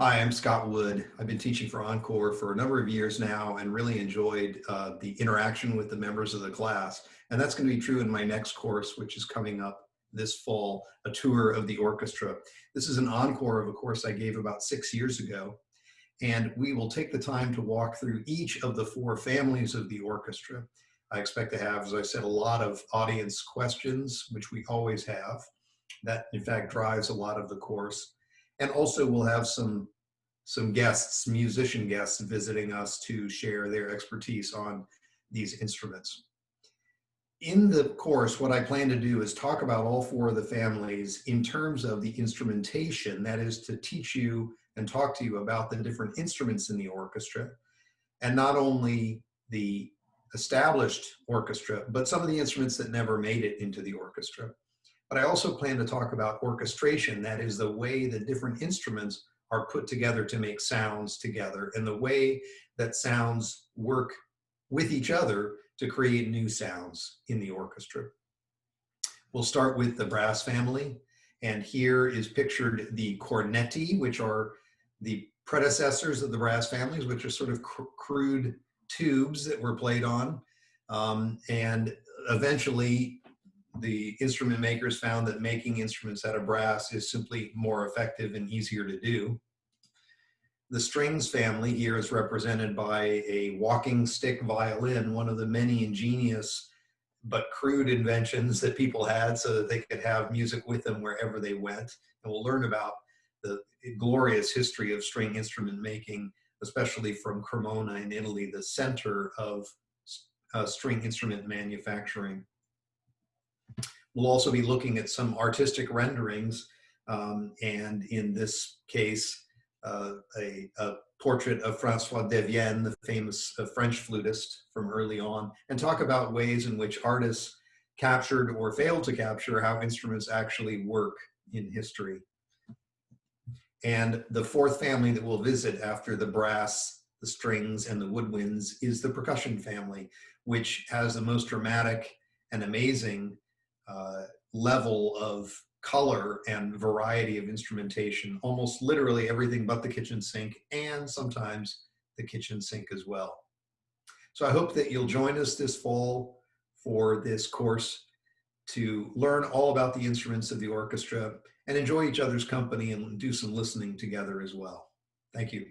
Hi, I'm Scott Wood. I've been teaching for Encore for a number of years now and really enjoyed the interaction with the members of the class. And that's going to be true in my next course, which is coming up this fall, a tour of the orchestra. This is an encore of a course I gave about 6 years ago. And we will take the time to walk through each of the four families of the orchestra. I expect to have, as I said, a lot of audience questions, which we always have. That, in fact, drives a lot of the course. And also we'll have some guests, musician guests, visiting us to share their expertise on these instruments. In the course, what I plan to do is talk about all four of the families in terms of the instrumentation, that is to teach you and talk to you about the different instruments in the orchestra, and not only the established orchestra, but some of the instruments that never made it into the orchestra. But I also plan to talk about orchestration, that is the way the different instruments are put together to make sounds together and the way that sounds work with each other to create new sounds in the orchestra. We'll start with the brass family. And here is pictured the cornetti, which are the predecessors of the brass families, which are sort of crude tubes that were played on. And eventually, the instrument makers found that making instruments out of brass is simply more effective and easier to do. The strings family here is represented by a walking stick violin, one of the many ingenious but crude inventions that people had so that they could have music with them wherever they went. And we'll learn about the glorious history of string instrument making, especially from Cremona in Italy, the center of string instrument manufacturing. We'll also be looking at some artistic renderings, and in this case, a portrait of Francois Devienne, the famous French flutist from early on, and talk about ways in which artists captured or failed to capture how instruments actually work in history. And the fourth family that we'll visit after the brass, the strings, and the woodwinds is the percussion family, which has the most dramatic and amazing level of color and variety of instrumentation, almost literally everything but the kitchen sink, and sometimes the kitchen sink as well. So I hope that you'll join us this fall for this course to learn all about the instruments of the orchestra and enjoy each other's company and do some listening together as well. Thank you.